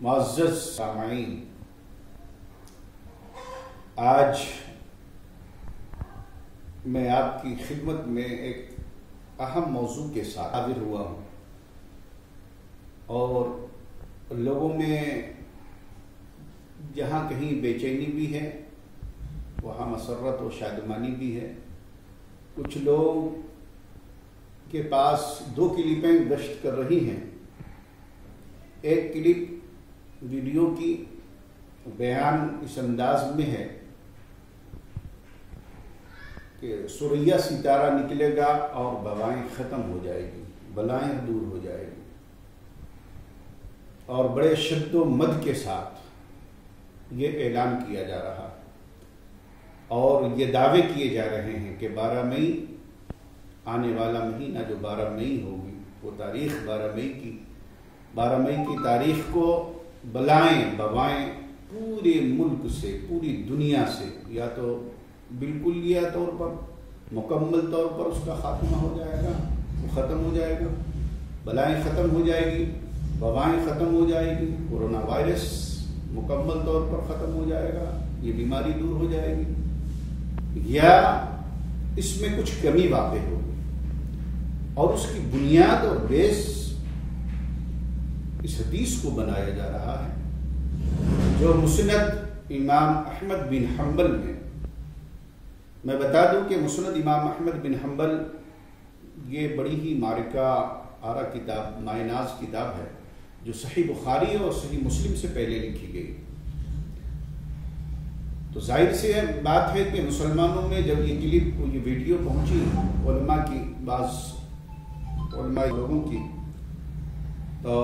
معزز سامعین، آج میں آپ کی خدمت میں ایک اہم موضوع کے ساتھ حاضر ہوا ہوں اور لوگوں میں جہاں کہیں بے چینی بھی ہے وہاں مسرت و شادمانی بھی ہے۔ کچھ لوگ کے پاس دو کلپیں گشت کر رہی ہیں۔ ایک کلپ ویڈیو کی بیان اس انداز میں ہے کہ سوریا ستارہ نکلے گا اور بوائیں ختم ہو جائے گی، بلائیں دور ہو جائے گی، اور بڑے شد و مد کے ساتھ یہ اعلان کیا جا رہا اور یہ دعوے کیے جا رہے ہیں کہ 12 مئی آنے والا مہینہ جو 12 مئی ہوگی، وہ تاریخ 12 مئی کی تاریخ کو بلائیں بوائیں پورے ملک سے، پوری دنیا سے یا تو بالکلیہ طور پر، مکمل طور پر اس کا خاتمہ ہو جائے گا، وہ ختم ہو جائے گا، بلائیں ختم ہو جائے گی، وبائیں ختم ہو جائے گی، کورونا وائرس مکمل طور پر ختم ہو جائے گا، یہ بیماری دور ہو جائے گی، یا اس میں کچھ کمی واقع ہوگی اور اس کی بنیاد اور بیس اس حدیث کو بنایا جا رہا ہے جو مسند امام احمد بن حنبل میں بتا دوں کہ مسند امام احمد بن حنبل یہ بڑی ہی معرکہ آرا کتاب، مائناز کتاب ہے جو صحیح بخاری اور صحیح مسلم سے پہلے لکھی گئی۔ تو ظاہر سی بات ہے کہ مسلمانوں میں جب یہ کلپ یہ ویڈیو پہنچی علماء کی، بعض علماء لوگوں کی، تو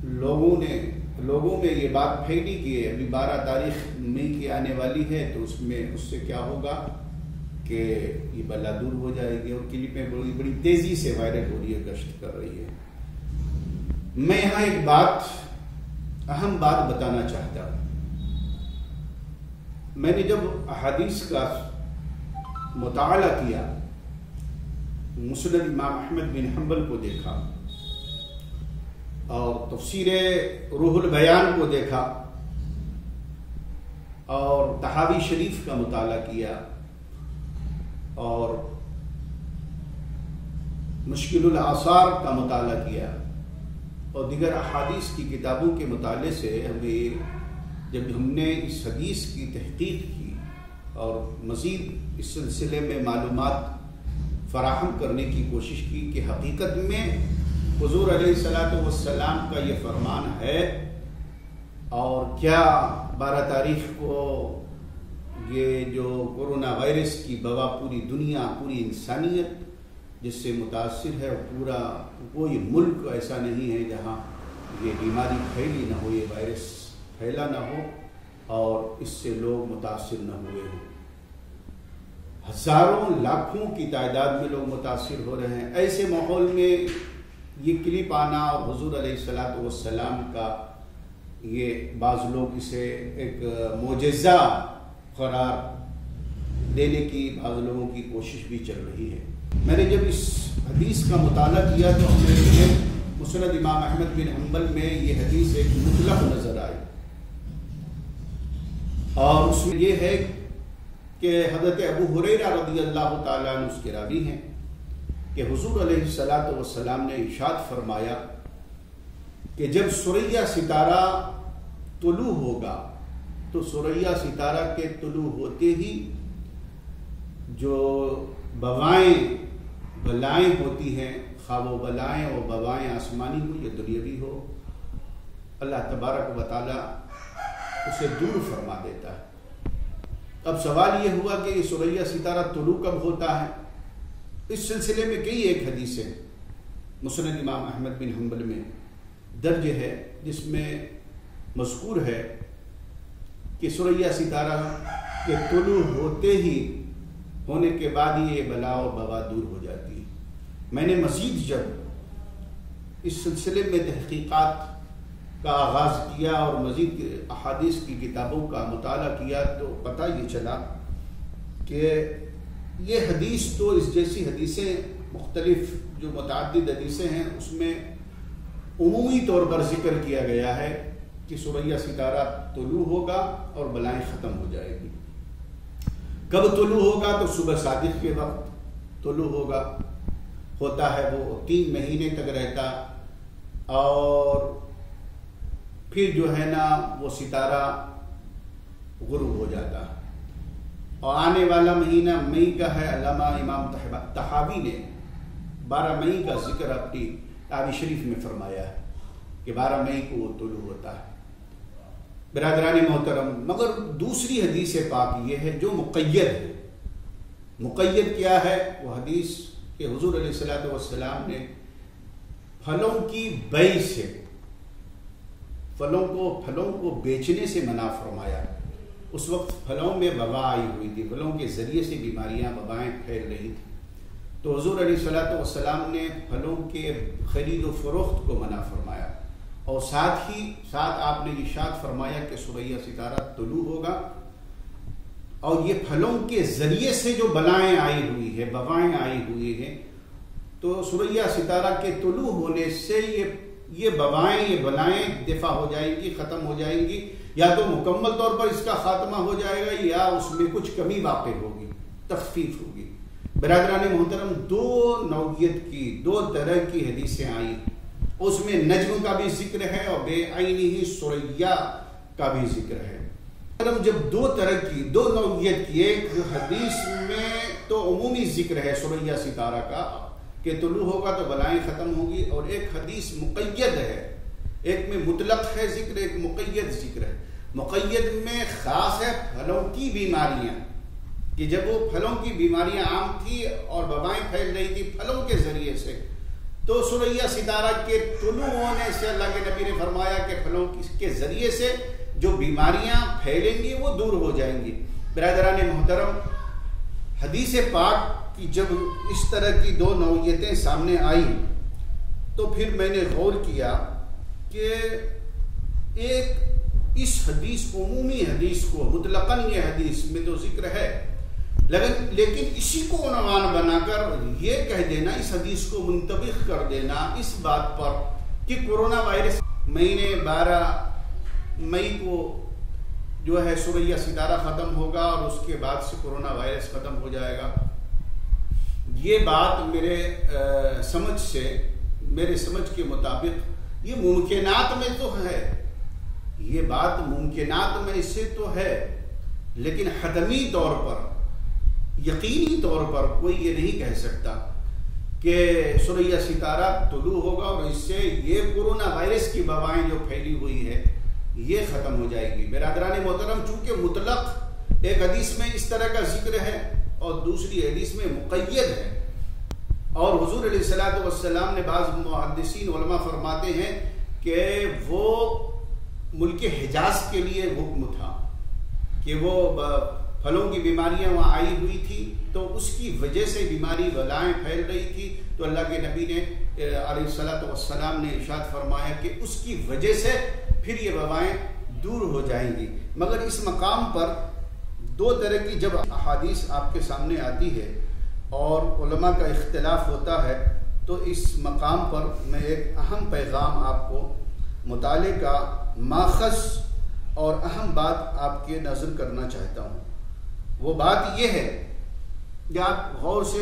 لوگوں میں یہ بات پھیلی کہ ابھی 12 تاریخ مئی کی آنے والی ہے تو اس سے کیا ہوگا کہ یہ بلا دور ہو جائے گی، اور کلپیں بڑی تیزی سے وائرل ہو رہی ہے، گشت کر رہی ہے۔ میں یہاں ایک اہم بات بتانا چاہتا ہوں۔ میں نے جب احادیث کا مطالعہ کیا، مسند امام احمد بن حنبل کو دیکھا اور تفسیر روح البیان کو دیکھا اور طحاوی شریف کا مطالعہ کیا اور مشکل الآثار کا مطالعہ کیا اور دیگر احادیث کی کتابوں کے مطالعے سے جب ہم نے اس حدیث کی تحقیق کی اور مزید اس سلسلے میں معلومات فراہم کرنے کی کوشش کی کہ حقیقت میں حضور علیہ الصلوۃ والسلام کا یہ فرمان ہے اور کیا 12 تاریخ کو یہ جو کورونا وائرس کی وبا پوری دنیا، پوری انسانیت جس سے متاثر ہے، پورا کوئی ملک ایسا نہیں ہے جہاں یہ بیماری پھیلی نہ ہو، یہ وائرس پھیلا نہ ہو اور اس سے لوگ متاثر نہ ہوئے ہوں۔ ہزاروں لاکھوں کی تعداد میں لوگ متاثر ہو رہے ہیں۔ ایسے ماحول میں یہ کلپ آنا اور حضور علیہ الصلوۃ والسلام کا یہ بعض لوگ اسے ایک معجزہ قرار دینے کی بعض لوگوں کی کوشش بھی چل رہی ہے۔ میں نے جب اس حدیث کا مطالعہ کیا تو ہمیں مسند امام احمد بن حنبل میں یہ حدیث ایک مطلق نظر آئی اور اس میں یہ ہے کہ حضرت ابو ہریرہ رضی اللہ تعالیٰ عنہ اس کے راوی ہیں کہ حضور علیہ الصلوۃ والسلام نے ارشاد فرمایا کہ جب سوریا ستارہ طلوع ہوگا تو سوریا ستارہ کے طلوع ہوتے ہی جو بلائیں ہوتی ہیں، خواہ و بلائیں اور بوائیں آسمانی ہو یا دنیاوی ہو، اللہ تبارک و تعالیٰ اسے دور فرما دیتا ہے۔ اب سوال یہ ہوا کہ یہ سوریا ستارہ طلوع کب ہوتا ہے؟ اس سلسلے میں کئی ایک حدیثیں مسند امام احمد بن حنبل میں درج ہے جس میں مذکور ہے کہ سوریا ستارہ کے طلوع ہونے کے بعد یہ بلا و وبا دور ہو جاتی ہے۔ میں نے مزید جب اس سلسلے میں تحقیقات کا آغاز کیا اور مزید احادیث کی کتابوں کا مطالعہ کیا تو پتہ یہ چلا کہ یہ حدیث تو اس جیسی حدیثیں مختلف جو متعدد حدیثیں ہیں اس میں عمومی طور پر ذکر کیا گیا ہے کہ سورہ ستارہ طلوع ہوگا اور بلائیں ختم ہو جائے گی۔ کب طلوع ہوگا؟ تو صبح صادق کے وقت طلوع ہوتا ہے، وہ 3 مہینے تک رہتا، اور پھر جو ہے نا وہ ستارہ غروب ہو جاتا۔ اور آنے والا مہینہ مئی کا ہے۔ علامہ امام طحاوی نے 12 مئی کا ذکر اپنی تعبیر شریف میں فرمایا ہے کہ 12 مئی کو وہ طلوع ہوتا ہے۔ برادران محترم، مگر دوسری حدیث پاک یہ ہے جو مقید ہے۔ مقید کیا ہے؟ وہ حدیث کہ حضور علیہ الصلوۃ والسلام نے پھلوں کی بیع سے، پھلوں کو بیچنے سے منع فرمایا۔ اس وقت پھلوں میں وبا آئی ہوئی تھی، پھلوں کے ذریعے سے بیماریاں، وبائیں پھیل رہی تھیں، تو حضور علیہ الصلوۃ والسلام نے پھلوں کے خرید و فروخت کو منع فرمایا، اور ساتھ آپ نے ارشاد فرمایا کہ سورہ ستارہ طلوع ہوگا، اور یہ پھلوں کے ذریعے سے جو بلائیں آئی ہوئی ہے، وبائیں آئی ہوئی ہیں، تو سورہ ستارہ کے طلوع ہونے سے یہ وبائیں، یہ بلائیں دفع ہو جائیں گی، ختم ہو جائیں گی، یا تو مکمل طور پر اس کا خاتمہ ہو جائے گا یا اس میں کچھ کمی واقع ہوگی، تخفیف ہوگی۔ برادران محترم، 2 نوعیت کی، 2 طرح کی حدیثیں آئی، اس میں نجم کا بھی ذکر ہے اور بے عینہ ثریا کا بھی ذکر ہے۔ جب 2 طرح کی، 2 نوعیت کی، ایک حدیث میں تو عمومی ذکر ہے سورہ ستارہ کا کہ طلوع ہوگا تو بلائیں ختم ہوگی، اور ایک حدیث مقید ہے، ایک میں مطلق ہے ذکر، ایک مقید ذکر ہے۔ مقید میں خاص ہے پھلوں کی بیماریاں، کہ جب وہ پھلوں کی بیماریاں عام تھی اور وبائیں پھیل رہی تھی پھلوں کے ذریعے سے، تو سورہ ستارہ کے طلوع ہونے سے اللہ کے نبی نے فرمایا کہ پھلوں کے ذریعے سے جو بیماریاں پھیلیں گی وہ دور ہو جائیں گی۔ برادران محترم، حدیث پاک کی جب اس طرح کی 2 نوعیتیں سامنے آئیں تو پھر میں نے غور کیا کہ ایک اس حدیث، عمومی حدیث کو مطلقاً یہ حدیث میں تو ذکر ہے، لیکن اسی کو عنوان بنا کر یہ کہہ دینا، اس حدیث کو منطبق کر دینا اس بات پر کہ کرونا وائرس مہینے 12 مئی کو جو ہے سورہ ستارہ ختم ہوگا اور اس کے بعد سے کرونا وائرس ختم ہو جائے گا، یہ بات میرے سمجھ کے مطابق یہ ممکنات میں تو ہے، یہ بات ممکنات میں سے تو ہے، لیکن حتمی طور پر، یقینی طور پر کوئی یہ نہیں کہہ سکتا کہ سورہ ستارہ طلوع ہوگا اور اس سے یہ کرونا وائرس کی وبائیں جو پھیلی ہوئی ہے یہ ختم ہو جائے گی۔ برادران محترم، چونکہ مطلق ایک حدیث میں اس طرح کا ذکر ہے اور دوسری حدیث میں مقید ہے، اور حضور علیہ الصلوۃ والسلام نے، بعض محدثین علماء فرماتے ہیں کہ وہ ملک حجاز کے لیے حکم تھا کہ وہ پھلوں کی بیماریاں وہاں آئی ہوئی تھی، تو اس کی وجہ سے بیماری بلائیں پھیل رہی تھی، تو اللہ کے نبی نے علیہ الصلوۃ والسلام نے ارشاد فرمایا کہ اس کی وجہ سے پھر یہ وبائیں دور ہو جائیں گی۔ مگر اس مقام پر 2 طرح کی جب احادیث آپ کے سامنے آتی ہے اور علماء کا اختلاف ہوتا ہے، تو اس مقام پر میں ایک اہم پیغام آپ کو، مطالعے کا ماخذ اور اہم بات آپ کے نظر کرنا چاہتا ہوں۔ وہ بات یہ ہے کہ آپ غور سے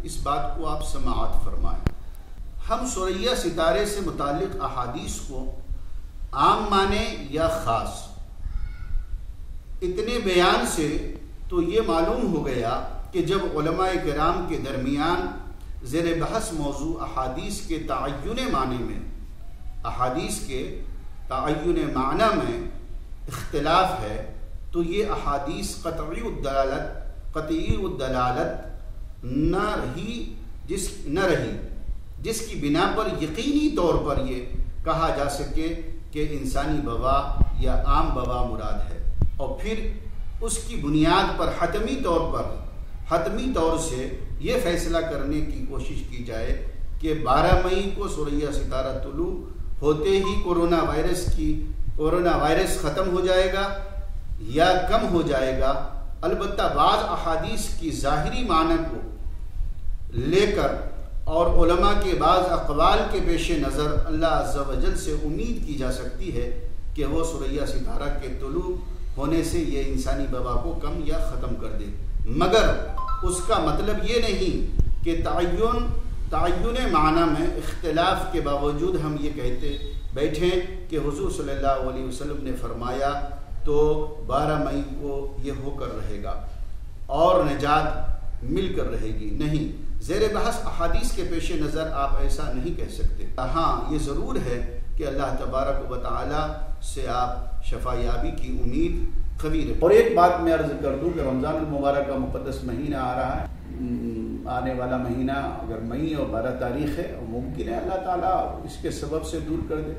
اس بات کو آپ سماعت فرمائیں۔ ہم سورہ ستارے سے متعلق احادیث کو عام مانیں یا خاص، اتنے بیان سے تو یہ معلوم ہو گیا کہ جب علماء کرام کے درمیان زیر بحث موضوع احادیث کے تعین معنی میں، احادیث کے تعین معنی میں اختلاف ہے، تو یہ احادیث قطعی الدلالت نہ رہی جس کی بنا پر یقینی طور پر یہ کہا جا سکے کہ انسانی وبا یا عام وبا مراد ہے، اور پھر اس کی بنیاد پر حتمی طور سے یہ فیصلہ کرنے کی کوشش کی جائے کہ 12 مئی کو سورہ ستارہ طلوع ہوتے ہی کرونا وائرس ختم ہو جائے گا یا کم ہو جائے گا۔ البتہ بعض احادیث کی ظاہری معنی کو لے کر اور علماء کے بعض اقوال کے پیش نظر اللہ عز و جل سے امید کی جا سکتی ہے کہ وہ سریا ستارہ کے طلوع ہونے سے یہ انسانی وبا کو کم یا ختم کر دے، مگر اس کا مطلب یہ نہیں کہ تعین معنی میں اختلاف کے باوجود ہم یہ کہتے بیٹھیں کہ حضور صلی اللہ علیہ وسلم نے فرمایا تو 12 مئی کو یہ ہو کر رہے گا اور نجات مل کر رہے گی۔ نہیں، زیر بحث احادیث کے پیش نظر آپ ایسا نہیں کہہ سکتے۔ ہاں، یہ ضرور ہے کہ اللہ تبارک و تعالی سے آپ شفا یابی کی امید قوی رکھیں۔ اور ایک بات میں عرض کر دوں کہ رمضان المبارک کا مقدس مہینہ آ رہا ہے، آنے والا مہینہ اگر مئی اور 12 تاریخ ہے، ممکن ہے اللہ تعالیٰ اس کے سبب سے دور کر دے۔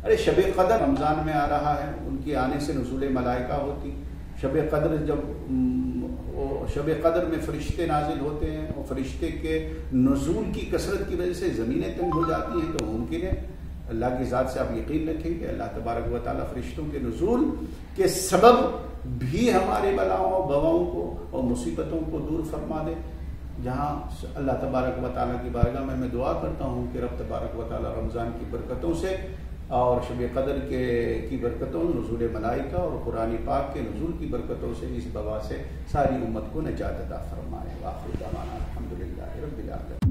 ارے شب قدر رمضان میں آ رہا ہے، ان کے آنے سے نزول ملائکہ ہوتی، شب قدر شب قدر میں فرشتے نازل ہوتے ہیں اور فرشتے کے نزول کی کثرت کی وجہ سے زمینیں تنگ ہو جاتی ہیں، تو ممکن ہے اللہ کی ذات سے آپ یقین رکھیں کہ اللہ تبارک و تعالیٰ فرشتوں کے نزول کے سبب بھی ہمارے بلاؤں بواؤں کو اور مصیبتوں کو دور فرما دے۔ جہاں اللہ تبارک و تعالیٰ کی بارگاہ میں میں دعا کرتا ہوں کہ رب تبارک و تعالیٰ رمضان کی برکتوں سے اور شب قدر کی برکتوں، نزول ملائکہ اور قرآن پاک کے نزول کی برکتوں سے اس وبا سے ساری امت کو نجات عطا فرمائے۔ وآخر دعوانا الحمدللہ رب العالمین۔